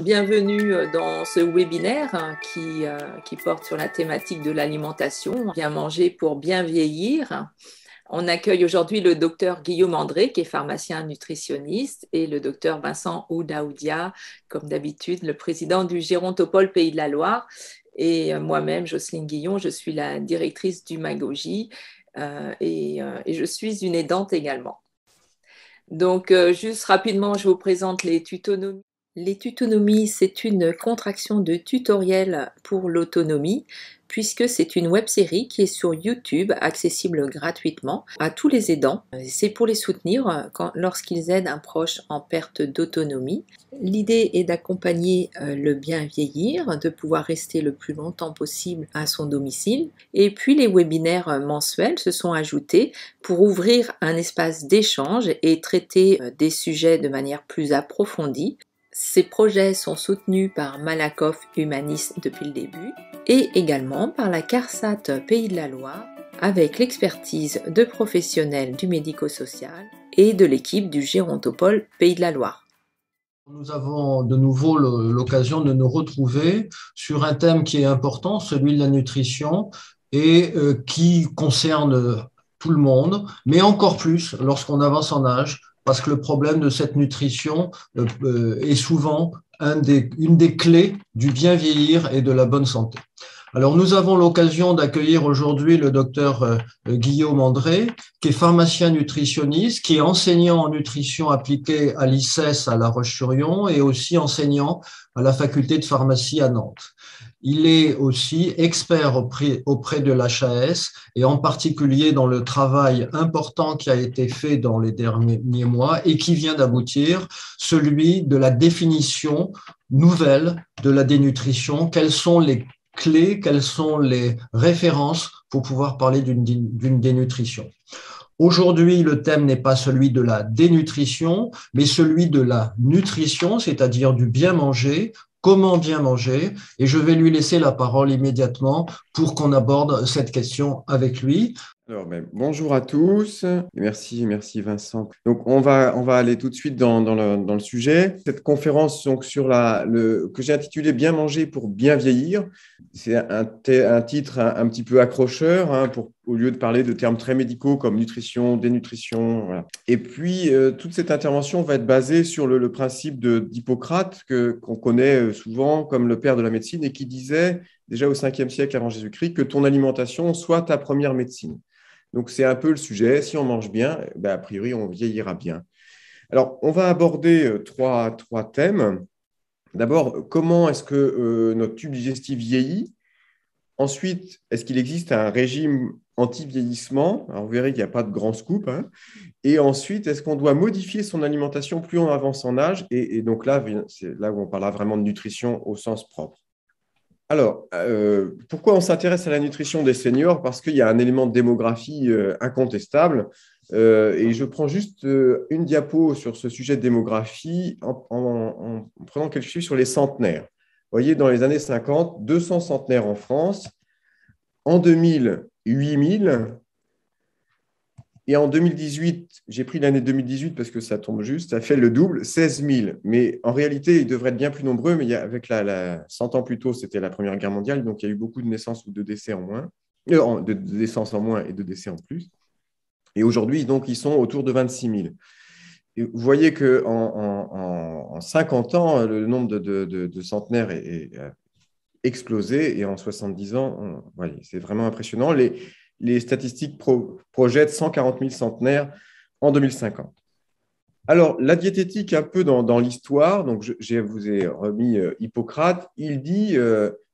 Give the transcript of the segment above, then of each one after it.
Bienvenue dans ce webinaire qui porte sur la thématique de l'alimentation, bien manger pour bien vieillir. On accueille aujourd'hui le docteur Guillaume André, qui est pharmacien nutritionniste, et le docteur Vincent Oudaoudia, comme d'habitude, le président du Gérontopole Pays de la Loire. Et moi-même, Jocelyne Guillon, je suis la directrice du Magogie et je suis une aidante également. Donc, juste rapidement, je vous présente les tutonomies. Les tutonomies, c'est une contraction de tutoriel pour l'autonomie, puisque c'est une web-série qui est sur YouTube, accessible gratuitement à tous les aidants. C'est pour les soutenir lorsqu'ils aident un proche en perte d'autonomie. L'idée est d'accompagner le bien vieillir, de pouvoir rester le plus longtemps possible à son domicile. Et puis les webinaires mensuels se sont ajoutés pour ouvrir un espace d'échange et traiter des sujets de manière plus approfondie. Ces projets sont soutenus par Malakoff Humanis depuis le début et également par la CARSAT Pays de la Loire avec l'expertise de professionnels du médico-social et de l'équipe du Gérontopole Pays de la Loire. Nous avons de nouveau l'occasion de nous retrouver sur un thème qui est important, celui de la nutrition, et qui concerne tout le monde, mais encore plus lorsqu'on avance en âge, parce que le problème de cette nutrition est souvent une des clés du bien vieillir et de la bonne santé. Alors, nous avons l'occasion d'accueillir aujourd'hui le docteur Guillaume André, qui est pharmacien nutritionniste, qui est enseignant en nutrition appliquée à l'ICES à La Roche-sur-Yon et aussi enseignant à la faculté de pharmacie à Nantes. Il est aussi expert auprès de l'HAS et en particulier dans le travail important qui a été fait dans les derniers mois et qui vient d'aboutir, celui de la définition nouvelle de la dénutrition. Quelles sont les clés, quelles sont les références pour pouvoir parler d'une dénutrition. Aujourd'hui, le thème n'est pas celui de la dénutrition, mais celui de la nutrition, c'est-à-dire du bien manger, comment bien manger, et je vais lui laisser la parole immédiatement pour qu'on aborde cette question avec lui. Alors, bonjour à tous, merci Vincent. Donc, on va aller tout de suite dans le sujet. Cette conférence donc, que j'ai intitulée « Bien manger pour bien vieillir », c'est un titre un petit peu accrocheur, au lieu de parler de termes très médicaux comme nutrition, dénutrition. Voilà. Et puis, toute cette intervention va être basée sur le principe d'Hippocrate, qu'on connaît souvent comme le père de la médecine, et qui disait, déjà au 5e siècle avant Jésus-Christ, que ton alimentation soit ta première médecine. Donc, c'est un peu le sujet. Si on mange bien, a priori, on vieillira bien. Alors, on va aborder trois thèmes. D'abord, comment est-ce que notre tube digestif vieillit? Ensuite, est-ce qu'il existe un régime anti-vieillissement? Alors, vous verrez qu'il n'y a pas de grand scoop. Et ensuite, est-ce qu'on doit modifier son alimentation plus on avance en âge? Et donc là, c'est là où on parlera vraiment de nutrition au sens propre. Alors, pourquoi on s'intéresse à la nutrition des seniors? Parce qu'il y a un élément de démographie incontestable. Et je prends juste une diapo sur ce sujet de démographie en prenant quelques chiffres sur les centenaires. Vous voyez, dans les années 50, 200 centenaires en France. En 2000, 8000. Et en 2018, j'ai pris l'année 2018 parce que ça tombe juste, ça fait le double, 16 000. Mais en réalité, ils devraient être bien plus nombreux, mais avec 100 ans plus tôt, c'était la Première Guerre mondiale, donc il y a eu beaucoup de naissances ou de décès en moins, de naissances en moins et de décès en plus. Et aujourd'hui, donc, ils sont autour de 26 000. Et vous voyez qu'en 50 ans, le nombre de centenaires est explosé, et en 70 ans, c'est vraiment impressionnant. Les statistiques projettent 140 000 centenaires en 2050. Alors, la diététique, un peu dans l'histoire, donc je vous ai remis Hippocrate, il dit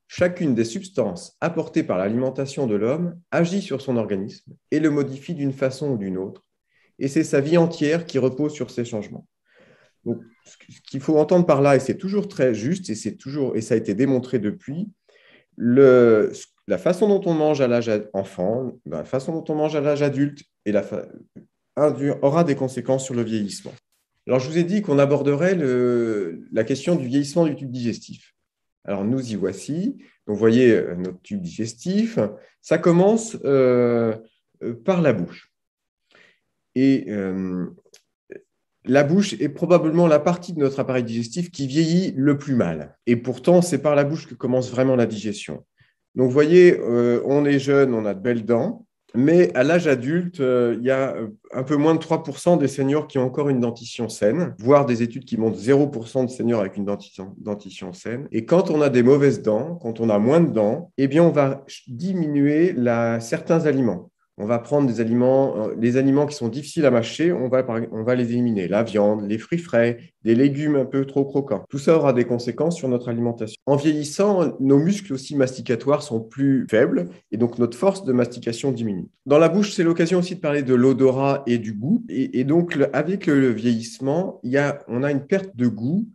chacune des substances apportées par l'alimentation de l'homme agit sur son organisme et le modifie d'une façon ou d'une autre. Et c'est sa vie entière qui repose sur ces changements. Donc, ce qu'il faut entendre par là, et c'est toujours très juste, et ça a été démontré depuis, la façon dont on mange à l'âge enfant, la façon dont on mange à l'âge adulte aura des conséquences sur le vieillissement. Alors, je vous ai dit qu'on aborderait la question du vieillissement du tube digestif. Alors, nous y voici. Donc, vous voyez notre tube digestif. Ça commence par la bouche. Et La bouche est probablement la partie de notre appareil digestif qui vieillit le plus mal. Et pourtant, c'est par la bouche que commence vraiment la digestion. Donc, vous voyez, on est jeune, on a de belles dents, mais à l'âge adulte, il y a un peu moins de 3% des seniors qui ont encore une dentition saine, voire des études qui montrent 0% de seniors avec une dentition saine. Et quand on a des mauvaises dents, quand on a moins de dents, eh bien, on va diminuer certains aliments. On va prendre des aliments, les aliments qui sont difficiles à mâcher, on va les éliminer. La viande, les fruits frais, des légumes un peu trop croquants. Tout ça aura des conséquences sur notre alimentation. En vieillissant, nos muscles aussi masticatoires sont plus faibles et donc notre force de mastication diminue. Dans la bouche, c'est l'occasion aussi de parler de l'odorat et du goût. Et donc, avec le vieillissement, on a une perte de goût,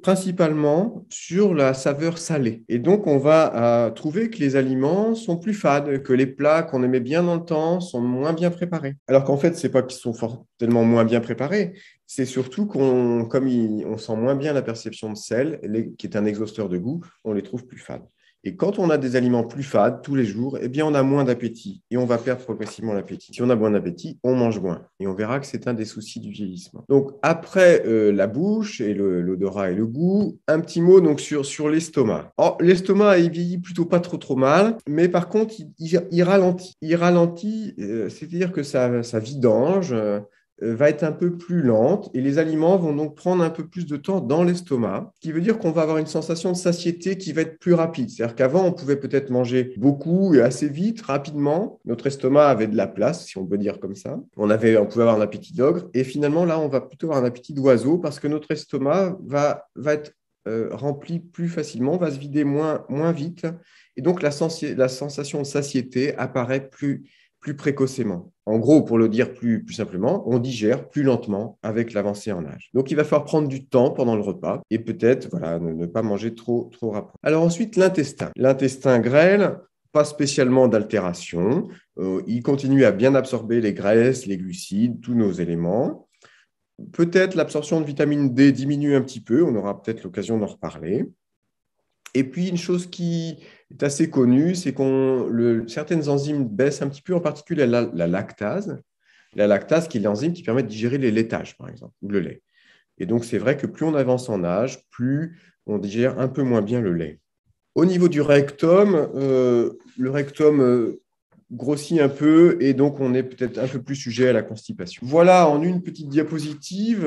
principalement sur la saveur salée. Et donc, on va trouver que les aliments sont plus fades, que les plats qu'on aimait bien dans le temps sont moins bien préparés. Alors qu'en fait, ce n'est pas qu'ils sont tellement moins bien préparés, c'est surtout comme on sent moins bien la perception de sel, qui est un exhausteur de goût, on les trouve plus fades. Et quand on a des aliments plus fades tous les jours, eh bien, on a moins d'appétit et on va perdre progressivement l'appétit. Si on a moins d'appétit, on mange moins. Et on verra que c'est un des soucis du vieillissement. Donc, après la bouche et l'odorat et le goût, un petit mot donc, sur l'estomac. L'estomac, il vieillit plutôt pas trop mal, mais par contre, il ralentit. Il ralentit, c'est-à-dire que sa vidange va être un peu plus lente et les aliments vont donc prendre un peu plus de temps dans l'estomac, ce qui veut dire qu'on va avoir une sensation de satiété qui va être plus rapide. C'est-à-dire qu'avant, on pouvait peut-être manger beaucoup et assez vite, rapidement. Notre estomac avait de la place, si on peut dire comme ça. On pouvait avoir un appétit d'ogre et finalement, là, on va plutôt avoir un appétit d'oiseau parce que notre estomac va être rempli plus facilement, va se vider moins vite et donc la sensation de satiété apparaît plus précocement. En gros, pour le dire plus simplement, on digère plus lentement avec l'avancée en âge. Donc, il va falloir prendre du temps pendant le repas et peut-être ne pas manger trop rapidement. Alors ensuite, l'intestin. L'intestin grêle, pas spécialement d'altération. Il continue à bien absorber les graisses, les glucides, tous nos éléments. Peut-être l'absorption de vitamine D diminue un petit peu. On aura peut-être l'occasion d'en reparler. Et puis, une chose qui est assez connue, c'est que certaines enzymes baissent un petit peu, en particulier la lactase. La lactase, qui est l'enzyme qui permet de digérer les laitages, par exemple, ou le lait. Et donc, c'est vrai que plus on avance en âge, plus on digère un peu moins bien le lait. Au niveau du rectum, le rectum grossit un peu et donc on est peut-être un peu plus sujet à la constipation. Voilà, en une petite diapositive,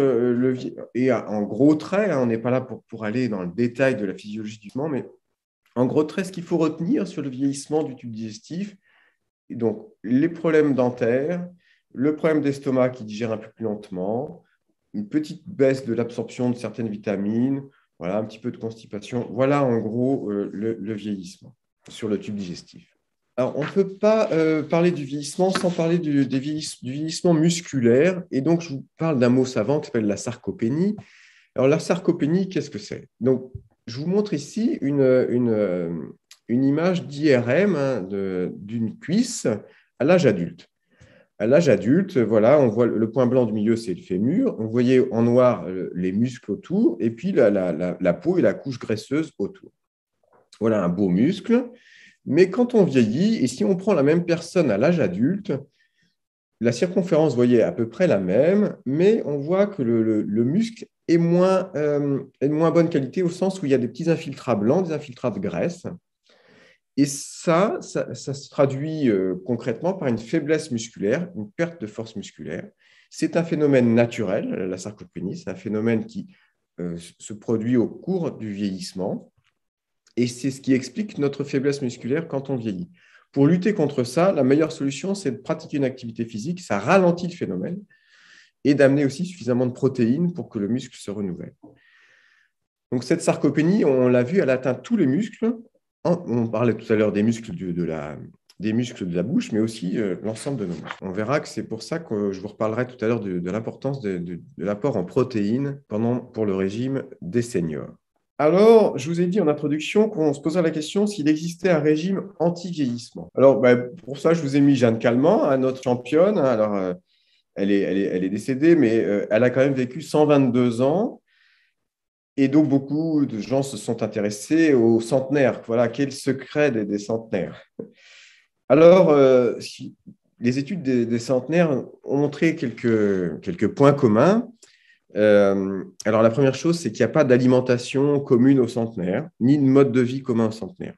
et en gros traits, on n'est pas là pour aller dans le détail de la physiologie du vieillissement, mais en gros traits, ce qu'il faut retenir sur le vieillissement du tube digestif, donc les problèmes dentaires, le problème d'estomac qui digère un peu plus lentement, une petite baisse de l'absorption de certaines vitamines, voilà, un petit peu de constipation. Voilà en gros le vieillissement sur le tube digestif. Alors, on ne peut pas parler du vieillissement sans parler du vieillissement musculaire. Et donc, je vous parle d'un mot savant qui s'appelle la sarcopénie. Alors, la sarcopénie, qu'est-ce que c'est? Donc, je vous montre ici une image d'IRM d'une cuisse à l'âge adulte. À l'âge adulte, voilà, on voit le point blanc du milieu, c'est le fémur. On voyait en noir les muscles autour et puis la peau et la couche graisseuse autour. Voilà un beau muscle. Mais quand on vieillit, et si on prend la même personne à l'âge adulte, la circonférence, vous voyez, est à peu près la même, mais on voit que le muscle est de moins bonne qualité au sens où il y a des petits infiltrats blancs, des infiltrats de graisse. Et ça se traduit concrètement par une faiblesse musculaire, une perte de force musculaire. C'est un phénomène naturel, la sarcopénie, c'est un phénomène qui se produit au cours du vieillissement. Et c'est ce qui explique notre faiblesse musculaire quand on vieillit. Pour lutter contre ça, la meilleure solution, c'est de pratiquer une activité physique. Ça ralentit le phénomène et d'amener aussi suffisamment de protéines pour que le muscle se renouvelle. Donc, cette sarcopénie, on l'a vu, elle atteint tous les muscles. On parlait tout à l'heure des muscles de la bouche, mais aussi l'ensemble de nos muscles. On verra que c'est pour ça que je vous reparlerai tout à l'heure de l'importance de l'apport en protéines pour le régime des seniors. Alors, je vous ai dit en introduction qu'on se posait la question s'il existait un régime anti-vieillissement. Alors, pour ça, je vous ai mis Jeanne Calment, notre championne. Alors, elle est décédée, mais elle a quand même vécu 122 ans. Et donc, beaucoup de gens se sont intéressés aux centenaires. Voilà, quel secret des centenaires. Alors, les études des centenaires ont montré quelques points communs. Alors, la première chose, c'est qu'il n'y a pas d'alimentation commune aux centenaires, ni de mode de vie commun aux centenaires.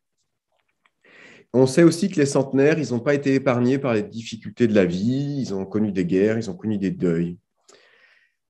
On sait aussi que les centenaires, ils n'ont pas été épargnés par les difficultés de la vie, ils ont connu des guerres, ils ont connu des deuils.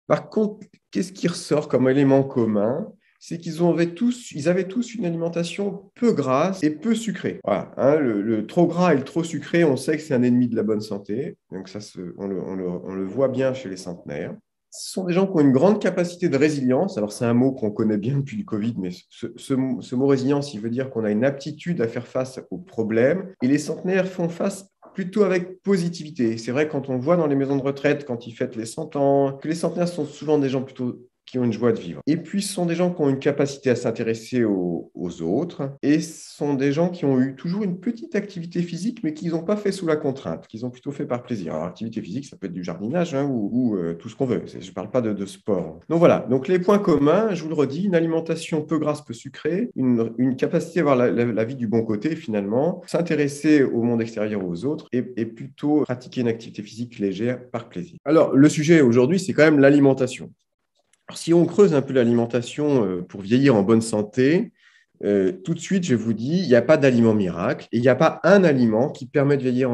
Par contre, qu'est-ce qui ressort comme élément commun? C'est qu'ils avaient tous une alimentation peu grasse et peu sucrée. Voilà, hein, le trop gras et le trop sucré, on sait que c'est un ennemi de la bonne santé. Donc ça, on le voit bien chez les centenaires. Ce sont des gens qui ont une grande capacité de résilience. Alors, c'est un mot qu'on connaît bien depuis le Covid, mais ce mot résilience, il veut dire qu'on a une aptitude à faire face aux problèmes. Et les centenaires font face plutôt avec positivité. C'est vrai, quand on voit dans les maisons de retraite, quand ils fêtent les 100 ans, que les centenaires sont souvent des gens plutôt qui ont une joie de vivre. Et puis, ce sont des gens qui ont une capacité à s'intéresser aux autres, et ce sont des gens qui ont eu toujours une petite activité physique, mais qu'ils n'ont pas fait sous la contrainte, qu'ils ont plutôt fait par plaisir. Alors, activité physique, ça peut être du jardinage ou tout ce qu'on veut. Je ne parle pas de sport. Donc voilà, donc les points communs, je vous le redis, une alimentation peu grasse, peu sucrée, une capacité à voir la vie du bon côté finalement, s'intéresser au monde extérieur, aux autres, et plutôt pratiquer une activité physique légère par plaisir. Alors, le sujet aujourd'hui, c'est quand même l'alimentation. Alors, si on creuse un peu l'alimentation pour vieillir en bonne santé, tout de suite, je vous dis, il n'y a pas d'aliment miracle et il n'y a pas un aliment qui permet de vieillir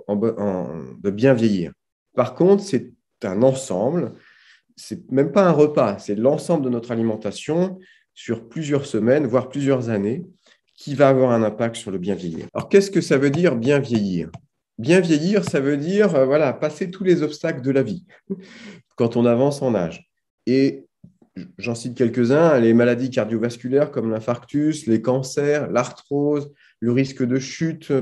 de bien vieillir. Par contre, c'est un ensemble, c'est même pas un repas, c'est l'ensemble de notre alimentation sur plusieurs semaines, voire plusieurs années, qui va avoir un impact sur le bien vieillir. Alors, qu'est-ce que ça veut dire bien vieillir? Bien vieillir, ça veut dire voilà, passer tous les obstacles de la vie quand on avance en âge. Et j'en cite quelques-uns, les maladies cardiovasculaires comme l'infarctus, les cancers, l'arthrose, le risque de chute,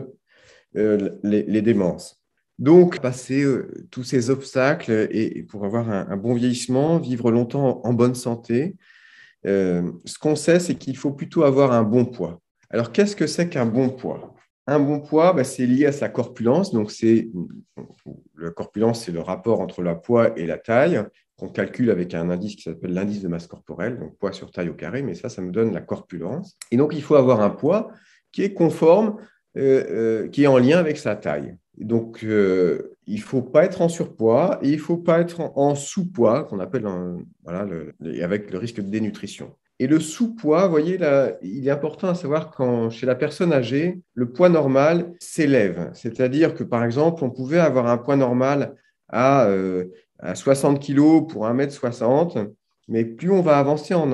les démences. Donc, passer tous ces obstacles et pour avoir un bon vieillissement, vivre longtemps en bonne santé, ce qu'on sait, c'est qu'il faut plutôt avoir un bon poids. Alors, qu'est-ce que c'est qu'un bon poids? Un bon poids, c'est lié à sa corpulence. Donc, la corpulence, c'est le rapport entre le poids et la taille, qu'on calcule avec un indice qui s'appelle l'indice de masse corporelle, donc poids sur taille au carré, mais ça me donne la corpulence. Et donc, il faut avoir un poids qui est conforme, qui est en lien avec sa taille. Donc, il ne faut pas être en surpoids et il ne faut pas être en sous-poids, qu'on appelle avec le risque de dénutrition. Et le sous-poids, vous voyez, là, il est important à savoir quand chez la personne âgée, le poids normal s'élève. C'est-à-dire que, par exemple, on pouvait avoir un poids normal à 60 kg pour 1,60 m, mais plus on va avancer en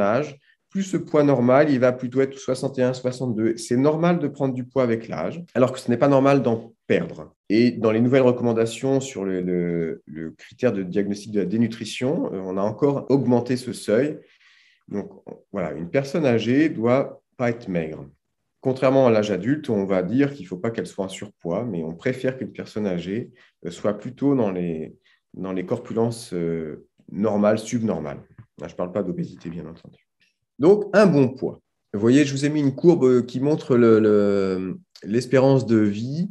âge, plus ce poids normal, il va plutôt être 61, 62. C'est normal de prendre du poids avec l'âge, alors que ce n'est pas normal d'en perdre. Et dans les nouvelles recommandations sur le critère de diagnostic de la dénutrition, on a encore augmenté ce seuil. Donc, voilà, une personne âgée ne doit pas être maigre. Contrairement à l'âge adulte, on va dire qu'il ne faut pas qu'elle soit en surpoids, mais on préfère qu'une personne âgée soit plutôt dans les corpulences normales, subnormales. Là, je ne parle pas d'obésité, bien entendu. Donc, un bon poids. Vous voyez, je vous ai mis une courbe qui montre l'espérance de vie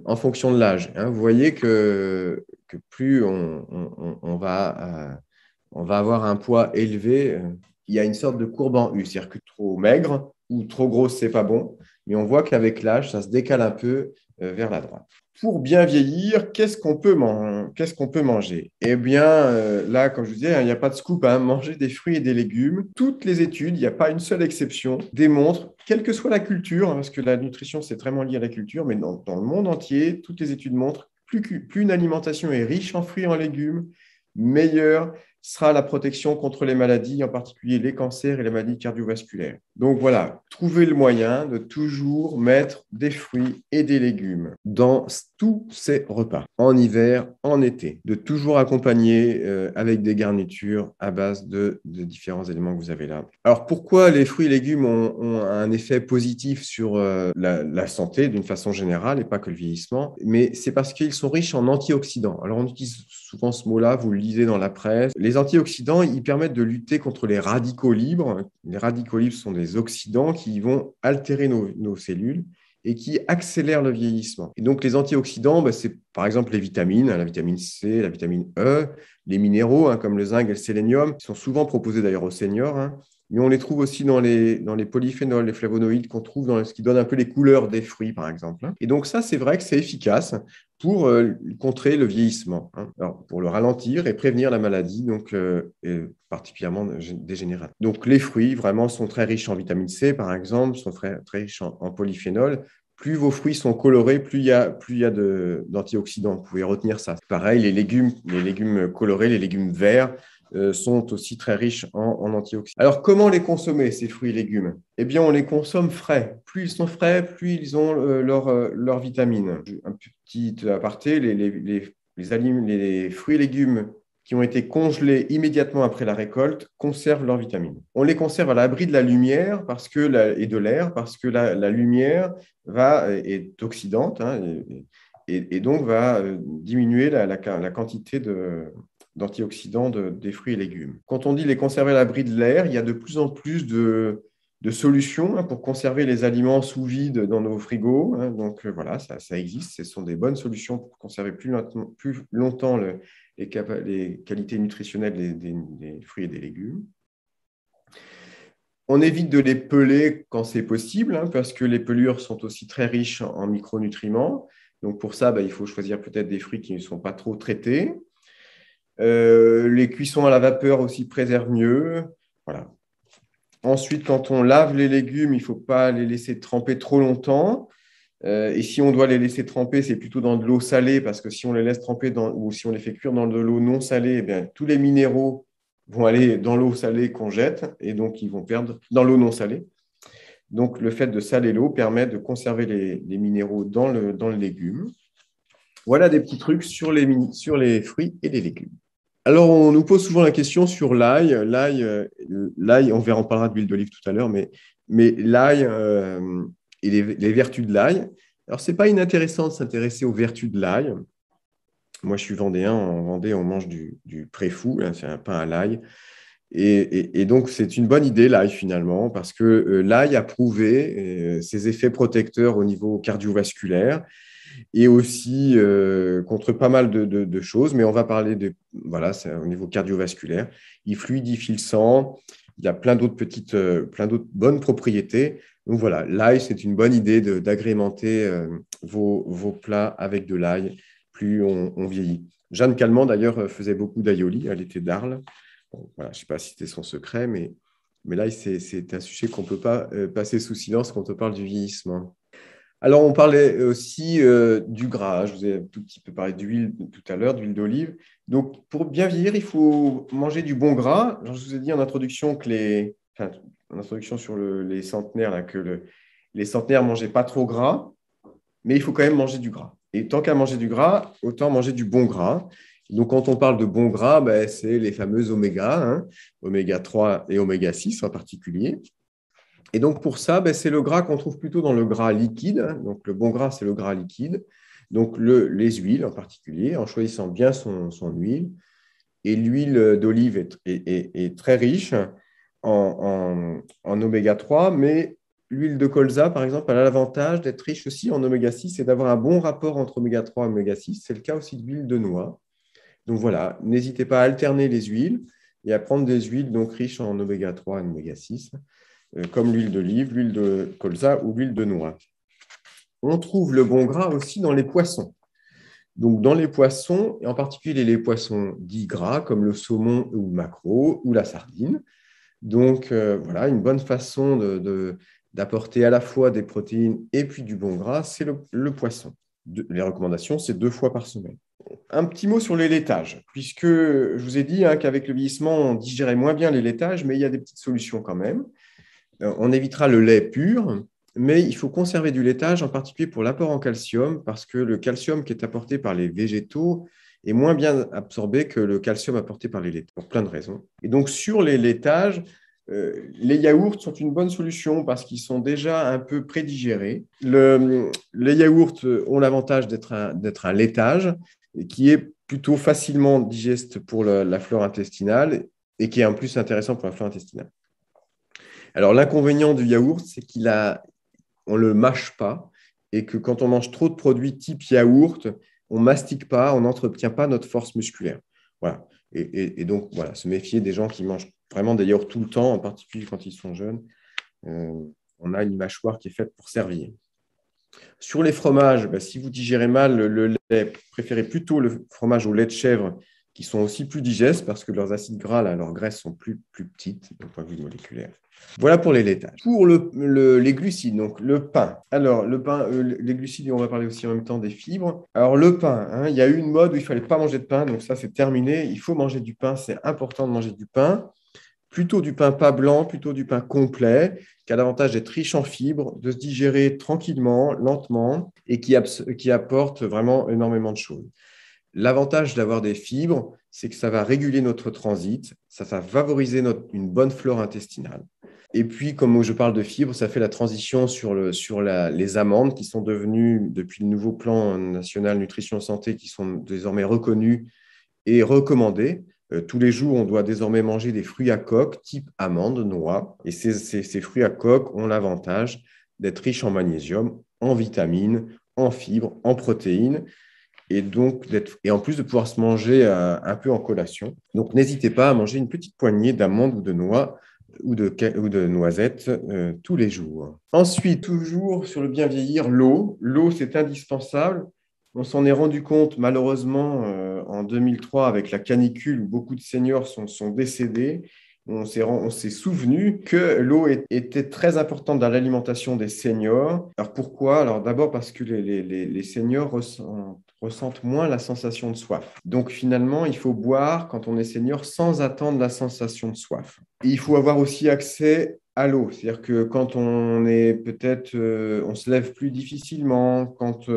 en fonction de l'âge. Vous voyez que plus on va avoir un poids élevé, il y a une sorte de courbe en U, c'est-à-dire que trop maigre ou trop grosse, ce n'est pas bon, mais on voit qu'avec l'âge, ça se décale un peu vers la droite. Pour bien vieillir, qu'est-ce qu'on peut manger? Eh bien, là, comme je vous disais, il n'y a pas de scoop, manger des fruits et des légumes. Toutes les études, il n'y a pas une seule exception, démontrent, quelle que soit la culture, parce que la nutrition, c'est vraiment lié à la culture, mais dans le monde entier, toutes les études montrent plus une alimentation est riche en fruits et en légumes, meilleure sera la protection contre les maladies, en particulier les cancers et les maladies cardiovasculaires. Donc voilà, trouvez le moyen de toujours mettre des fruits et des légumes dans tous ces repas, en hiver, en été, de toujours accompagner avec des garnitures à base de différents éléments que vous avez là. Alors pourquoi les fruits et légumes ont un effet positif sur la santé d'une façon générale et pas que le vieillissement, mais c'est parce qu'ils sont riches en antioxydants. Alors on utilise souvent ce mot-là, vous le lisez dans la presse. Les antioxydants, ils permettent de lutter contre les radicaux libres. Les radicaux libres sont des oxydants qui vont altérer nos cellules et qui accélèrent le vieillissement. Et donc, les antioxydants, c'est par exemple les vitamines, la vitamine C, la vitamine E, les minéraux comme le zinc et le sélénium, qui sont souvent proposés d'ailleurs aux seniors, mais on les trouve aussi dans les polyphénols, les flavonoïdes qu'on trouve dans ce qui donne un peu les couleurs des fruits, par exemple. Et donc ça, c'est vrai que c'est efficace pour contrer le vieillissement, hein. Alors, pour le ralentir et prévenir la maladie, donc, et particulièrement dégénérative. Donc les fruits, vraiment, sont très riches en vitamine C, par exemple, sont très, très riches en polyphénol. Plus vos fruits sont colorés, plus il y a d'antioxydants. Vous pouvez retenir ça. Pareil, les légumes colorés, les légumes verts sont aussi très riches en antioxydants. Alors, comment les consommer, ces fruits et légumes? Eh bien, on les consomme frais. Plus ils sont frais, plus ils ont leurs vitamines. Un petit aparté, les fruits et légumes qui ont été congelés immédiatement après la récolte conservent leurs vitamines. On les conserve à l'abri de la lumière et de l'air parce que la lumière est oxydante, hein, et donc va diminuer la quantité d'antioxydants des fruits et légumes. Quand on dit les conserver à l'abri de l'air, il y a de plus en plus de solutions, hein, pour conserver les aliments sous vide dans nos frigos, hein. Donc voilà, ça existe. Ce sont des bonnes solutions pour conserver plus longtemps les qualités nutritionnelles des fruits et des légumes. On évite de les peler quand c'est possible, hein, parce que les pelures sont aussi très riches en micronutriments. Donc pour ça, il faut choisir peut-être des fruits qui ne sont pas trop traités. Les cuissons à la vapeur aussi préservent mieux. Voilà. Ensuite, quand on lave les légumes, il ne faut pas les laisser tremper trop longtemps. Et si on doit les laisser tremper, c'est plutôt dans de l'eau salée, parce que si on les laisse tremper ou si on les fait cuire dans de l'eau non salée, eh bien, tous les minéraux vont aller dans l'eau salée qu'on jette, et donc ils vont perdre dans l'eau non salée. Donc, le fait de saler l'eau permet de conserver les minéraux dans le légume. Voilà des petits trucs sur les fruits et les légumes. Alors, on nous pose souvent la question sur l'ail. L'ail, on verra, on parlera d'huile d'olive tout à l'heure, mais l'ail et les vertus de l'ail. Alors, ce n'est pas inintéressant de s'intéresser aux vertus de l'ail. Moi, je suis vendéen. En Vendée, on mange du préfou, hein, c'est un pain à l'ail. Et donc, c'est une bonne idée, l'ail, finalement, parce que l'ail a prouvé ses effets protecteurs au niveau cardiovasculaire et aussi contre pas mal de choses, mais on va parler voilà, c'est au niveau cardiovasculaire. Il fluidifie le sang, il y a plein d'autres bonnes propriétés. Donc voilà, l'ail, c'est une bonne idée d'agrémenter vos plats avec de l'ail, plus on vieillit. Jeanne Calment, d'ailleurs, faisait beaucoup d'aïoli, elle était d'Arles. Bon, voilà, je ne sais pas si c'était son secret, mais l'ail, c'est un sujet qu'on ne peut pas passer sous silence quand on parle du vieillissement. Alors, on parlait aussi du gras. Je vous ai un tout petit peu parlé d'huile tout à l'heure, d'huile d'olive. Donc, pour bien vieillir, il faut manger du bon gras. Alors, je vous ai dit en introduction sur les centenaires, là, que les centenaires ne mangeaient pas trop gras, mais il faut quand même manger du gras. Et tant qu'à manger du gras, autant manger du bon gras. Donc, quand on parle de bon gras, c'est les fameux oméga, hein, oméga 3 et oméga 6 en particulier. Et donc, pour ça, c'est le gras qu'on trouve plutôt dans le gras liquide. Donc, le bon gras, c'est le gras liquide. Donc, les huiles en particulier, en choisissant bien son huile. Et l'huile d'olive est très riche en oméga 3, mais l'huile de colza, par exemple, elle a l'avantage d'être riche aussi en oméga 6 et d'avoir un bon rapport entre oméga 3 et oméga 6. C'est le cas aussi de l'huile de noix. Donc, voilà, n'hésitez pas à alterner les huiles et à prendre des huiles donc riches en oméga 3 et en oméga 6. Comme l'huile d'olive, l'huile de colza ou l'huile de noix. On trouve le bon gras aussi dans les poissons. Donc, dans les poissons, et en particulier les poissons dits gras, comme le saumon ou le maquereau ou la sardine. Donc, voilà, une bonne façon d'apporter à la fois des protéines et puis du bon gras, c'est le poisson. Les recommandations, c'est 2 fois par semaine. Un petit mot sur les laitages, puisque je vous ai dit qu'avec le vieillissement, on digérait moins bien les laitages, mais il y a des petites solutions quand même. On évitera le lait pur, mais il faut conserver du laitage, en particulier pour l'apport en calcium, parce que le calcium qui est apporté par les végétaux est moins bien absorbé que le calcium apporté par les laitages, pour plein de raisons. Et donc, sur les laitages, les yaourts sont une bonne solution parce qu'ils sont déjà un peu prédigérés. Les yaourts ont l'avantage d'être un laitage qui est plutôt facilement digeste pour la flore intestinale et qui est en plus intéressant pour la flore intestinale. Alors, l'inconvénient du yaourt, c'est on ne le mâche pas et que quand on mange trop de produits type yaourt, on ne mastique pas, on n'entretient pas notre force musculaire. Voilà. Et donc, voilà, se méfier des gens qui mangent vraiment d'ailleurs tout le temps, en particulier quand ils sont jeunes. On a une mâchoire qui est faite pour servir. Sur les fromages, si vous digérez mal le lait, préférez plutôt le fromage au lait de chèvre, qui sont aussi plus digestes parce que leurs acides gras, là, leurs graisses sont plus petites d'un point de vue moléculaire. Voilà pour les laitages. Pour les glucides, donc le pain. Alors, le pain, les glucides, on va parler aussi en même temps des fibres. Alors, le pain, il y a eu une mode où il ne fallait pas manger de pain, donc ça, c'est terminé. Il faut manger du pain, c'est important de manger du pain. Plutôt du pain pas blanc, plutôt du pain complet, qui a l'avantage d'être riche en fibres, de se digérer tranquillement, lentement, et qui apporte vraiment énormément de choses. L'avantage d'avoir des fibres, c'est que ça va réguler notre transit, ça va favoriser une bonne flore intestinale. Et puis, comme je parle de fibres, ça fait la transition sur les amandes qui sont devenues, depuis le nouveau plan national nutrition santé, qui sont désormais reconnus et recommandés. Tous les jours, on doit désormais manger des fruits à coque type amandes, noix. Et ces fruits à coque ont l'avantage d'être riches en magnésium, en vitamines, en fibres, en protéines. Et en plus de pouvoir se manger un peu en collation. Donc, n'hésitez pas à manger une petite poignée d'amandes ou de noix ou de noisettes tous les jours. Ensuite, toujours sur le bien vieillir, l'eau. L'eau, c'est indispensable. On s'en est rendu compte, malheureusement, en 2003, avec la canicule, où beaucoup de seniors sont décédés. On s'est souvenu que l'eau était très importante dans l'alimentation des seniors. Alors, pourquoi? Alors, d'abord parce que les seniors ressentent moins la sensation de soif. Donc, finalement, il faut boire quand on est senior sans attendre la sensation de soif. Et il faut avoir aussi accès à l'eau. C'est-à-dire que quand on est peut-être, on se lève plus difficilement, quand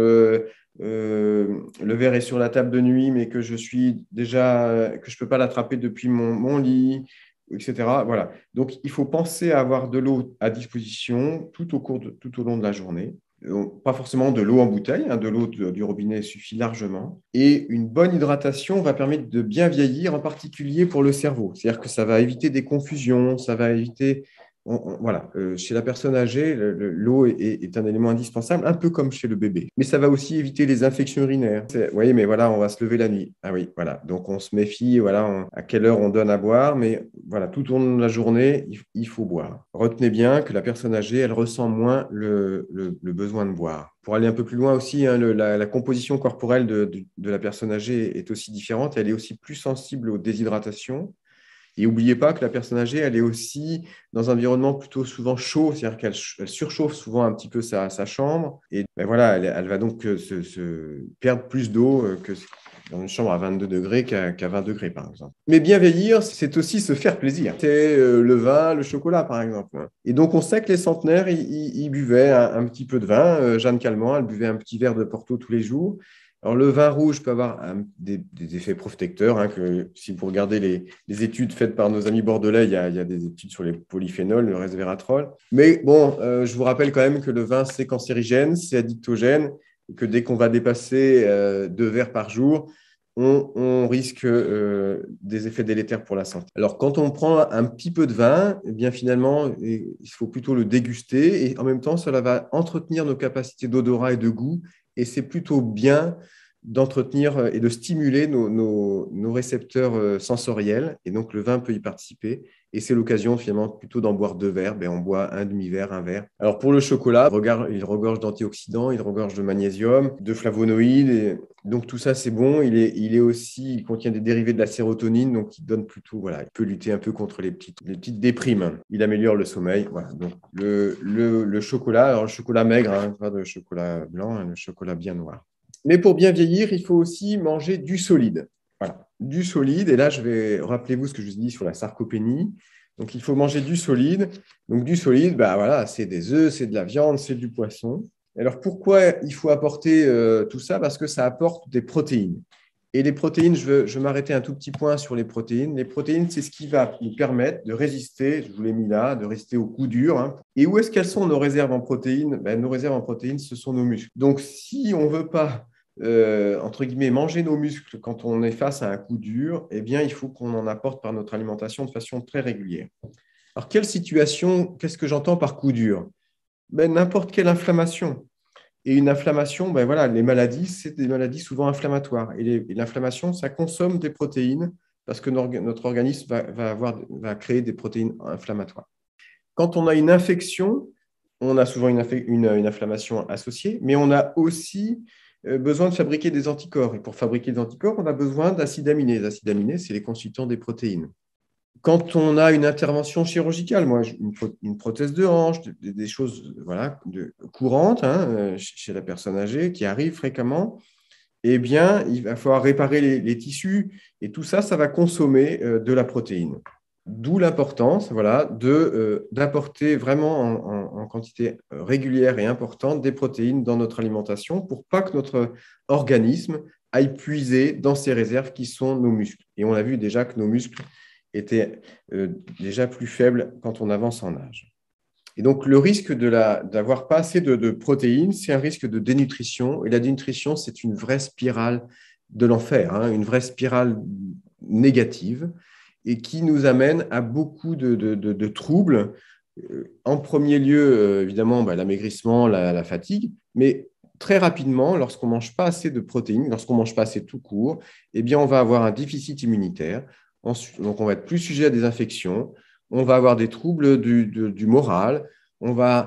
le verre est sur la table de nuit, mais que je ne peux pas l'attraper depuis mon lit, etc. Voilà. Donc, il faut penser à avoir de l'eau à disposition tout au long de la journée. Donc, pas forcément de l'eau en bouteille, de l'eau du robinet suffit largement. Et une bonne hydratation va permettre de bien vieillir, en particulier pour le cerveau. C'est-à-dire que ça va éviter des confusions, ça va éviter... Voilà, chez la personne âgée, l'eau est un élément indispensable, un peu comme chez le bébé. Mais ça va aussi éviter les infections urinaires. Oui, mais voilà, on va se lever la nuit. Ah oui, voilà. Donc, on se méfie, voilà, à quelle heure on donne à boire. Mais voilà, tout au long de la journée, il faut boire. Retenez bien que la personne âgée, elle ressent moins le besoin de boire. Pour aller un peu plus loin aussi, la composition corporelle de la personne âgée est aussi différente. Elle est aussi plus sensible aux déshydratations. Et n'oubliez pas que la personne âgée, elle est aussi dans un environnement plutôt souvent chaud, c'est-à-dire qu'elle surchauffe souvent un petit peu sa chambre. Et voilà, elle va donc se perdre plus d'eau que dans une chambre à 22 degrés qu'à 20 degrés, par exemple. Mais bien vieillir, c'est aussi se faire plaisir. C'est le vin, le chocolat, par exemple. Et donc, on sait que les centenaires, ils buvaient un petit peu de vin. Jeanne Calment, elle buvait un petit verre de Porto tous les jours. Alors, le vin rouge peut avoir des effets protecteurs. Si vous regardez les études faites par nos amis bordelais, il y a des études sur les polyphénols, le resveratrol. Mais bon, je vous rappelle quand même que le vin, c'est cancérigène, c'est addictogène, et que dès qu'on va dépasser 2 verres par jour, on risque des effets délétères pour la santé. Alors, quand on prend un petit peu de vin, eh bien finalement, il faut plutôt le déguster et en même temps, cela va entretenir nos capacités d'odorat et de goût. Et c'est plutôt bien d'entretenir et de stimuler nos récepteurs sensoriels. Et donc, le vin peut y participer. Et c'est l'occasion, finalement, plutôt d'en boire 2 verres. On boit un demi-verre, un verre. Alors, pour le chocolat, il regorge d'antioxydants, il regorge de magnésium, de flavonoïdes. Et donc, tout ça, c'est bon. Il contient des dérivés de la sérotonine, donc il donne plutôt, voilà, il peut lutter un peu contre les petites déprimes. Il améliore le sommeil. Voilà. Donc, le chocolat, alors le chocolat maigre, pas de chocolat blanc, le chocolat bien noir. Mais pour bien vieillir, il faut aussi manger du solide. Voilà, du solide. Et là, rappelez-vous ce que je vous ai dit sur la sarcopénie. Donc, il faut manger du solide. Donc, du solide, voilà, c'est des œufs, c'est de la viande, c'est du poisson. Alors, pourquoi il faut apporter tout ça? Parce que ça apporte des protéines. Et les protéines, je veux m'arrêter un tout petit point sur les protéines. Les protéines, c'est ce qui va nous permettre de résister, je vous l'ai mis là, de résister aux coups durs. Et où est-ce qu'elles sont nos réserves en protéines? Nos réserves en protéines, ce sont nos muscles. Donc, si on ne veut pas entre guillemets, manger nos muscles quand on est face à un coup dur, eh bien, il faut qu'on en apporte par notre alimentation de façon très régulière. Alors, qu'est-ce que j'entends par coup dur? N'importe quelle inflammation. Et une inflammation, voilà, les maladies, c'est des maladies souvent inflammatoires. Et l'inflammation, ça consomme des protéines parce que notre organisme va créer des protéines inflammatoires. Quand on a une infection, on a souvent une inflammation associée, mais on a aussi besoin de fabriquer des anticorps. Et pour fabriquer des anticorps, on a besoin d'acides aminés. Les acides aminés, c'est les constituants des protéines. Quand on a une intervention chirurgicale, une prothèse de hanche, des choses courantes chez la personne âgée qui arrivent fréquemment, eh bien, il va falloir réparer les tissus et tout ça, ça va consommer de la protéine. D'où l'importance d'apporter vraiment en quantité régulière et importante des protéines dans notre alimentation pour pas que notre organisme aille puiser dans ses réserves qui sont nos muscles. Et on a vu déjà que nos muscles étaient déjà plus faibles quand on avance en âge. Et donc, le risque d'avoir pas assez de protéines, c'est un risque de dénutrition. Et la dénutrition, c'est une vraie spirale de l'enfer, une vraie spirale négative et qui nous amène à beaucoup de troubles. En premier lieu, évidemment, l'amaigrissement, la fatigue, mais très rapidement, lorsqu'on ne mange pas assez de protéines, lorsqu'on ne mange pas assez tout court, eh bien, on va avoir un déficit immunitaire. Donc, on va être plus sujet à des infections. On va avoir des troubles du moral, on va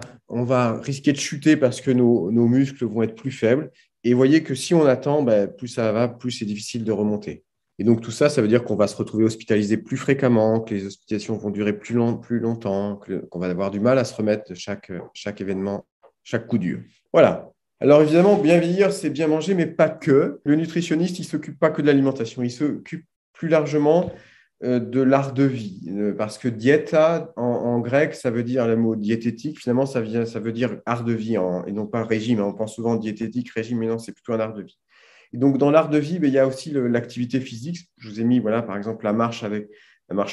risquer de chuter parce que nos muscles vont être plus faibles. Et vous voyez que si on attend, plus ça va, plus c'est difficile de remonter. Et donc tout ça, ça veut dire qu'on va se retrouver hospitalisé plus fréquemment, que les hospitalisations vont durer plus longtemps, qu'on va avoir du mal à se remettre de chaque événement, chaque coup dur. Voilà. Alors évidemment, bien vieillir, c'est bien manger, mais pas que. Le nutritionniste, il ne s'occupe pas que de l'alimentation, il s'occupe plus largement de l'art de vie, parce que dieta en grec, ça veut dire le mot diététique, finalement ça veut dire art de vie et non pas régime. On pense souvent diététique, régime, mais non, c'est plutôt un art de vie. Et donc dans l'art de vie, il y a aussi l'activité physique. Je vous ai mis par exemple la marche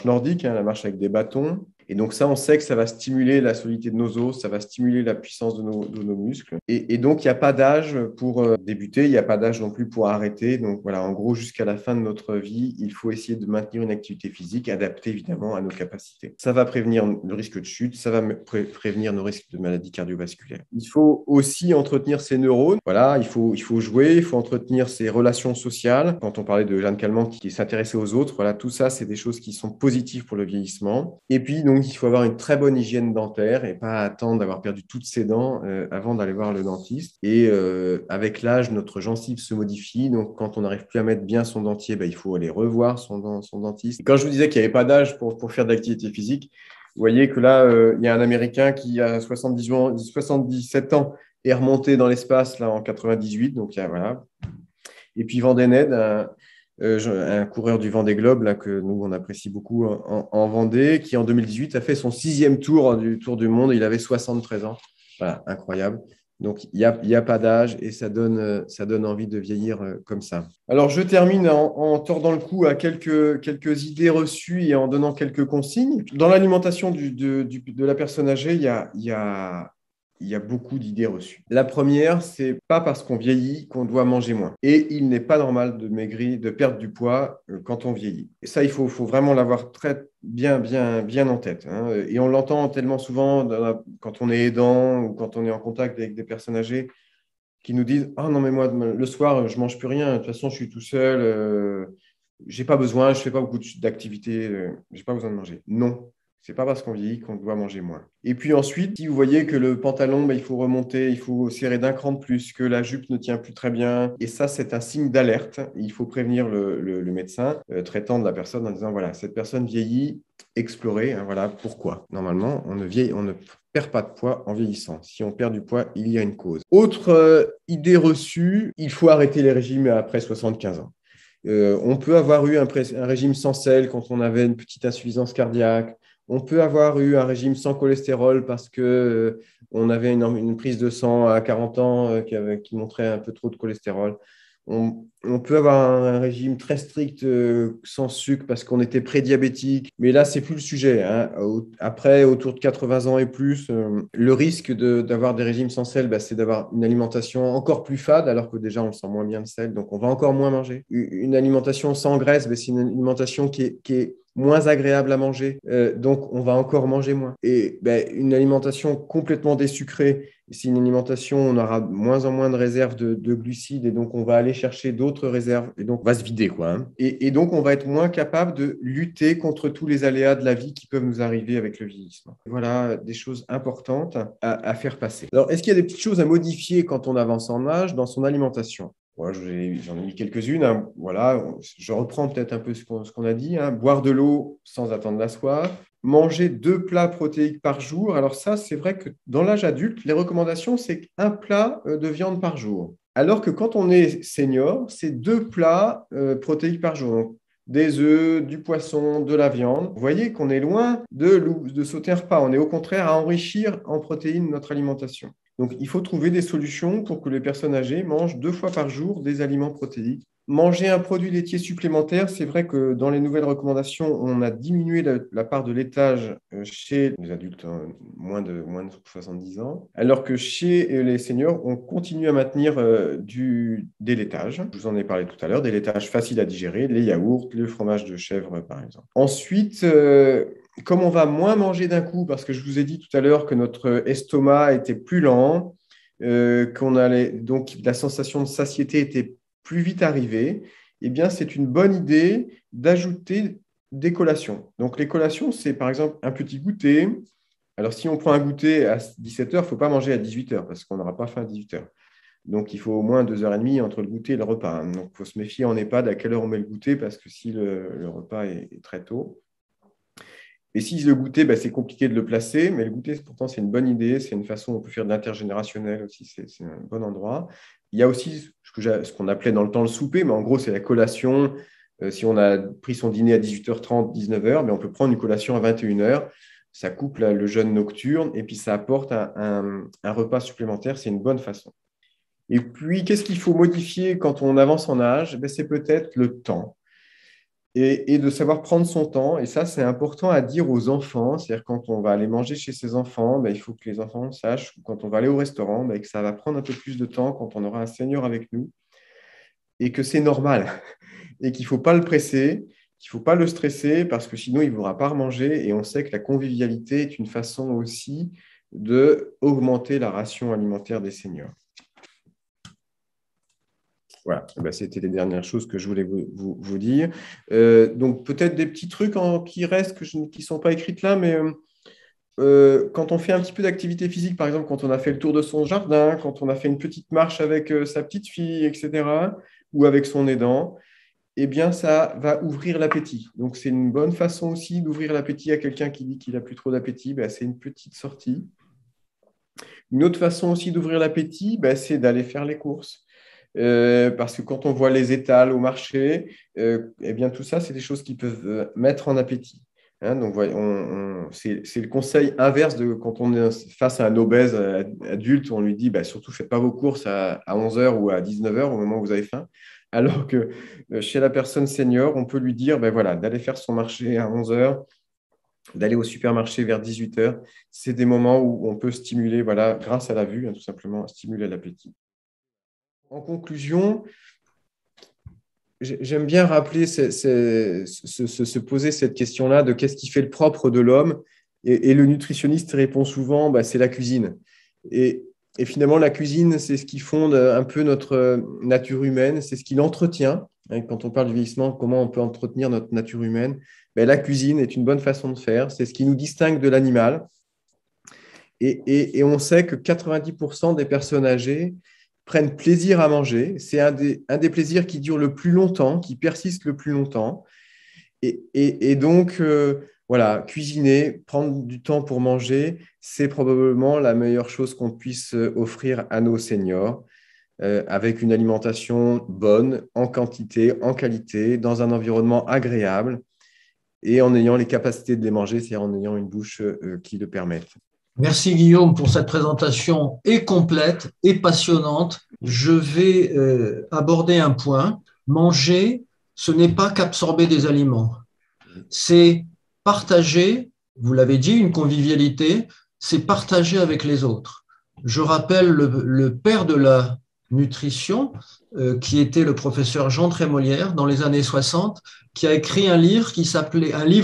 nordique, la marche avec des bâtons. Et donc ça, on sait que ça va stimuler la solidité de nos os, ça va stimuler la puissance de nos muscles. Et donc, il n'y a pas d'âge pour débuter, il n'y a pas d'âge non plus pour arrêter. Donc voilà, en gros, jusqu'à la fin de notre vie, il faut essayer de maintenir une activité physique adaptée évidemment à nos capacités. Ça va prévenir le risque de chute, ça va prévenir nos risques de maladies cardiovasculaires. Il faut aussi entretenir ses neurones. Voilà, il faut jouer, il faut entretenir ses relations sociales. Quand on parlait de Jeanne Calment qui s'intéressait aux autres, voilà, tout ça, c'est des choses qui sont positives pour le vieillissement. Et puis, donc, il faut avoir une très bonne hygiène dentaire et pas attendre d'avoir perdu toutes ses dents avant d'aller voir le dentiste. Et avec l'âge, notre gencive se modifie. Donc, quand on n'arrive plus à mettre bien son dentier, il faut aller revoir son dentiste. Et quand je vous disais qu'il n'y avait pas d'âge pour faire de l'activité physique, vous voyez que là, il y a un Américain qui a 77 ans est remonté dans l'espace là, en 98. Donc, voilà. Et puis, Vandened, un coureur du Vendée Globe là, que nous, on apprécie beaucoup en Vendée, qui en 2018 a fait son 6e tour du Tour du Monde. Il avait 73 ans. Voilà, incroyable. Donc, il n'y a pas d'âge et ça donne envie de vieillir comme ça. Alors, je termine en tordant le cou à quelques idées reçues et en donnant quelques consignes. Dans l'alimentation de la personne âgée, il y a beaucoup d'idées reçues. La première, c'est pas parce qu'on vieillit qu'on doit manger moins. Et il n'est pas normal de perdre du poids quand on vieillit. Et ça, il faut vraiment l'avoir très bien en tête. Et on l'entend tellement souvent quand on est aidant ou quand on est en contact avec des personnes âgées qui nous disent « Ah non, mais moi, le soir, je mange plus rien. De toute façon, je suis tout seul. J'ai pas besoin, je fais pas beaucoup d'activités. J'ai pas besoin de manger. » Non. C'est pas parce qu'on vieillit qu'on doit manger moins. Et puis ensuite, si vous voyez que le pantalon, il faut remonter, il faut serrer d'un cran de plus, que la jupe ne tient plus très bien, et ça, c'est un signe d'alerte. Il faut prévenir le médecin traitant de la personne en disant, voilà, cette personne vieillit, explorez, voilà, pourquoi. Normalement, on ne perd pas de poids en vieillissant. Si on perd du poids, il y a une cause. Autre idée reçue, il faut arrêter les régimes après 75 ans. On peut avoir eu un régime sans sel quand on avait une petite insuffisance cardiaque. On peut avoir eu un régime sans cholestérol parce qu'on avait une prise de sang à 40 ans qui montrait un peu trop de cholestérol. On peut avoir un régime très strict sans sucre parce qu'on était prédiabétique. Mais là, ce n'est plus le sujet. Après, autour de 80 ans et plus, le risque d'avoir des régimes sans sel, c'est d'avoir une alimentation encore plus fade, alors que déjà, on sent moins bien le sel. Donc, on va encore moins manger. Une alimentation sans graisse, c'est une alimentation qui est moins agréable à manger, donc on va encore manger moins. Et une alimentation complètement désucrée, c'est une alimentation, on aura moins en moins de réserves de glucides, et donc on va aller chercher d'autres réserves, et donc on va se vider, quoi, hein. Et donc on va être moins capable de lutter contre tous les aléas de la vie qui peuvent nous arriver avec le vieillissement. Voilà des choses importantes à faire passer. Alors, est-ce qu'il y a des petites choses à modifier quand on avance en âge dans son alimentation? Voilà, j'en ai mis quelques-unes, hein. Voilà, je reprends peut-être un peu ce qu'on a dit, hein. Boire de l'eau sans attendre la soif, manger 2 plats protéiques par jour. Alors ça, c'est vrai que dans l'âge adulte, les recommandations, c'est 1 plat de viande par jour. Alors que quand on est senior, c'est 2 plats protéiques par jour. Donc, des œufs, du poisson, de la viande. Vous voyez qu'on est loin de sauter un repas. On est au contraire à enrichir en protéines notre alimentation. Donc, il faut trouver des solutions pour que les personnes âgées mangent 2 fois par jour des aliments protéiques. Manger un produit laitier supplémentaire, c'est vrai que dans les nouvelles recommandations, on a diminué la part de laitage chez les adultes, hein, moins de 70 ans, alors que chez les seniors, on continue à maintenir des laitages. Je vous en ai parlé tout à l'heure, des laitages faciles à digérer, les yaourts, le fromage de chèvre, par exemple. Ensuite, comme on va moins manger d'un coup, parce que je vous ai dit tout à l'heure que notre estomac était plus lent, donc la sensation de satiété était plus vite arriver, eh bien, c'est une bonne idée d'ajouter des collations. Donc, les collations, c'est par exemple un petit goûter. Alors, si on prend un goûter à 17h, il ne faut pas manger à 18h parce qu'on n'aura pas faim à 18h. Donc, il faut au moins 2h30 entre le goûter et le repas, hein. Donc, il faut se méfier en EHPAD à quelle heure on met le goûter parce que si le repas est très tôt. Et si le goûter, c'est compliqué de le placer, mais le goûter, pourtant, c'est une bonne idée. C'est une façon, on peut faire de l'intergénérationnel aussi, c'est un bon endroit. Il y a aussi ce qu'on appelait dans le temps le souper, mais en gros, c'est la collation. Si on a pris son dîner à 18h30, 19h, on peut prendre une collation à 21h. Ça coupe le jeûne nocturne et puis ça apporte un repas supplémentaire. C'est une bonne façon. Et puis, qu'est-ce qu'il faut modifier quand on avance en âge? C'est peut-être le temps. Et de savoir prendre son temps. Et ça, c'est important à dire aux enfants. C'est-à-dire, quand on va aller manger chez ses enfants, il faut que les enfants sachent, quand on va aller au restaurant, que ça va prendre un peu plus de temps quand on aura un senior avec nous et que c'est normal et qu'il ne faut pas le presser, qu'il ne faut pas le stresser parce que sinon, il ne voudra pas remanger. Et on sait que la convivialité est une façon aussi d'augmenter la ration alimentaire des seniors. Voilà, c'était les dernières choses que je voulais vous dire. Donc, peut-être des petits trucs qui restent, qui ne sont pas écrites là, mais quand on fait un petit peu d'activité physique, par exemple, quand on a fait le tour de son jardin, quand on a fait une petite marche avec sa petite fille, etc., ou avec son aidant, eh bien, ça va ouvrir l'appétit. Donc, c'est une bonne façon aussi d'ouvrir l'appétit à quelqu'un qui dit qu'il n'a plus trop d'appétit. C'est une petite sortie. Une autre façon aussi d'ouvrir l'appétit, c'est d'aller faire les courses. Parce que quand on voit les étals au marché, eh bien, tout ça, c'est des choses qui peuvent mettre en appétit. Hein, donc, c'est le conseil inverse de quand on est face à un obèse adulte, on lui dit surtout, faites pas vos courses à 11h ou à 19h au moment où vous avez faim. Alors que chez la personne senior, on peut lui dire d'aller faire son marché à 11h, d'aller au supermarché vers 18h. C'est des moments où on peut stimuler, grâce à la vue, tout simplement, stimuler l'appétit. En conclusion, j'aime bien rappeler, se poser cette question-là de qu'est-ce qui fait le propre de l'homme. Et le nutritionniste répond souvent, c'est la cuisine. Et finalement, la cuisine, c'est ce qui fonde un peu notre nature humaine, c'est ce qui l'entretient. Quand on parle du vieillissement, comment on peut entretenir notre nature humaine? La cuisine est une bonne façon de faire. C'est ce qui nous distingue de l'animal. Et on sait que 90% des personnes âgées prennent plaisir à manger. C'est un des plaisirs qui dure le plus longtemps, qui persiste le plus longtemps. Et donc, cuisiner, prendre du temps pour manger, c'est probablement la meilleure chose qu'on puisse offrir à nos seniors, avec une alimentation bonne, en quantité, en qualité, dans un environnement agréable et en ayant les capacités de les manger, c'est-à-dire en ayant une bouche qui le permette. Merci Guillaume pour cette présentation et complète et passionnante. Je vais aborder un point. Manger, ce n'est pas qu'absorber des aliments. C'est partager, vous l'avez dit, une convivialité, c'est partager avec les autres. Je rappelle le père de la nutrition, qui était le professeur Jean Trémolière dans les années 60, qui a écrit un livre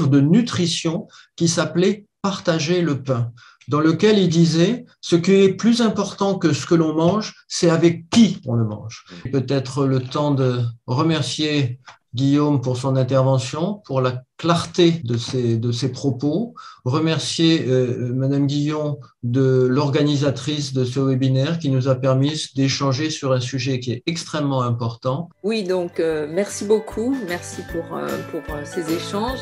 de nutrition qui s'appelait Partager le pain, dans lequel il disait ce qui est plus important que ce que l'on mange, c'est avec qui on le mange. Peut-être le temps de remercier Guillaume pour son intervention, pour la clarté de ses propos, remercier Madame Guillon, l'organisatrice de ce webinaire qui nous a permis d'échanger sur un sujet qui est extrêmement important. Oui, donc merci beaucoup, merci pour ces échanges.